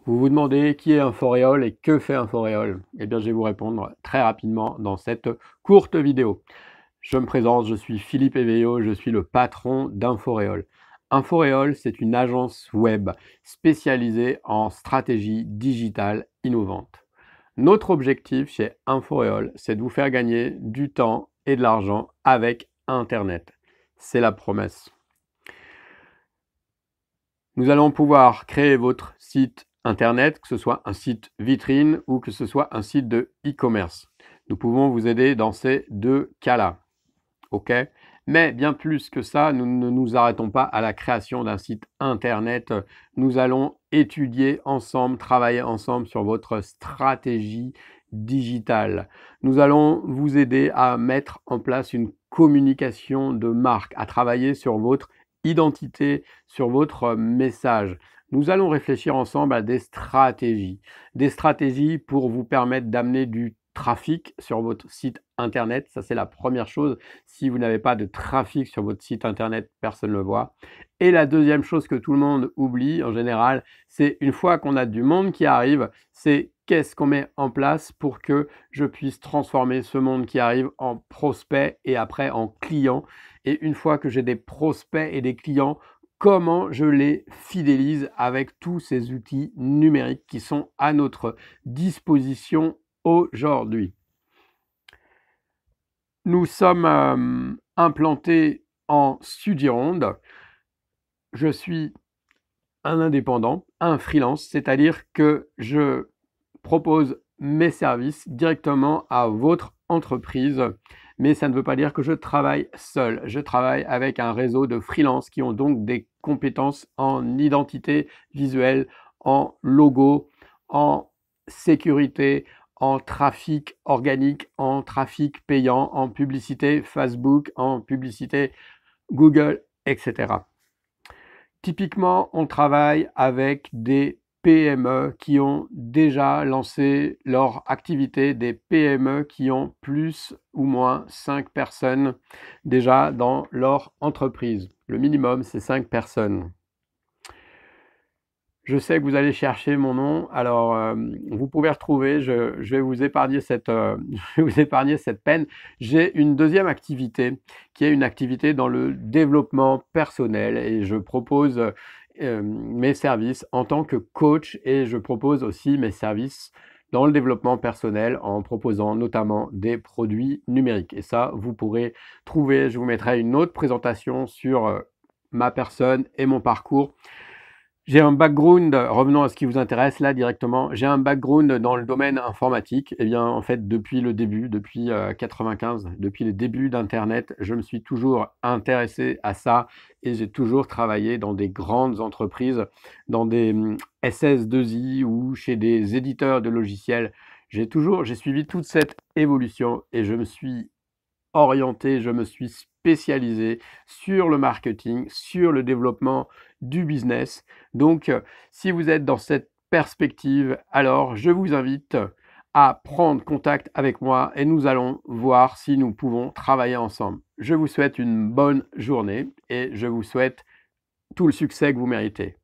Vous vous demandez qui est un foréole et que fait un foréole? Eh bien, je vais vous répondre très rapidement dans cette courte vidéo. Je me présente, je suis Philippe Éveillot, je suis le patron d'Inforéole. Inforéole, c'est une agence web spécialisée en stratégie digitale innovante. Notre objectif chez Inforéole, c'est de vous faire gagner du temps et de l'argent avec Internet. C'est la promesse. Nous allons pouvoir créer votre site Internet, que ce soit un site vitrine ou que ce soit un site de e-commerce. Nous pouvons vous aider dans ces deux cas-là. OK? Mais bien plus que ça, nous ne nous arrêtons pas à la création d'un site Internet. Nous allons étudier ensemble, travailler ensemble sur votre stratégie digitale. Nous allons vous aider à mettre en place une communication de marque, à travailler sur votre identité, sur votre message. Nous allons réfléchir ensemble à des stratégies pour vous permettre d'amener du trafic sur votre site Internet. Ça, c'est la première chose. Si vous n'avez pas de trafic sur votre site Internet, personne ne le voit. Et la deuxième chose que tout le monde oublie en général, c'est une fois qu'on a du monde qui arrive, c'est qu'est-ce qu'on met en place pour que je puisse transformer ce monde qui arrive en prospect et après en client. Et une fois que j'ai des prospects et des clients, comment je les fidélise avec tous ces outils numériques qui sont à notre disposition aujourd'hui. Nous sommes implantés en Sud-Gironde. Je suis un indépendant, un freelance, c'est-à-dire que je propose mes services directement à votre entreprise, mais ça ne veut pas dire que je travaille seul. Je travaille avec un réseau de freelances qui ont donc des compétences en identité visuelle, en logo, en sécurité, en trafic organique, en trafic payant, en publicité Facebook, en publicité Google, etc. Typiquement, on travaille avec des PME qui ont déjà lancé leur activité, des PME qui ont plus ou moins 5 personnes déjà dans leur entreprise. Le minimum, c'est 5 personnes. Je sais que vous allez chercher mon nom, alors vous pouvez retrouver, je vais vous épargner je vais vous épargner cette peine. J'ai une deuxième activité qui est une activité dans le développement personnel et je propose mes services en tant que coach et je propose aussi mes services dans le développement personnel en proposant notamment des produits numériques. Et ça, vous pourrez trouver, je vous mettrai une autre présentation sur ma personne et mon parcours. J'ai un background, revenons à ce qui vous intéresse là directement, j'ai un background dans le domaine informatique. Eh bien, en fait, depuis le début, depuis 95, depuis les débuts d'Internet, je me suis toujours intéressé à ça et j'ai toujours travaillé dans des grandes entreprises, dans des SS2I ou chez des éditeurs de logiciels. J'ai suivi toute cette évolution et je me suis orienté, je me suis spécialisé sur le marketing, sur le développement du business. Donc, si vous êtes dans cette perspective, alors je vous invite à prendre contact avec moi et nous allons voir si nous pouvons travailler ensemble. Je vous souhaite une bonne journée et je vous souhaite tout le succès que vous méritez.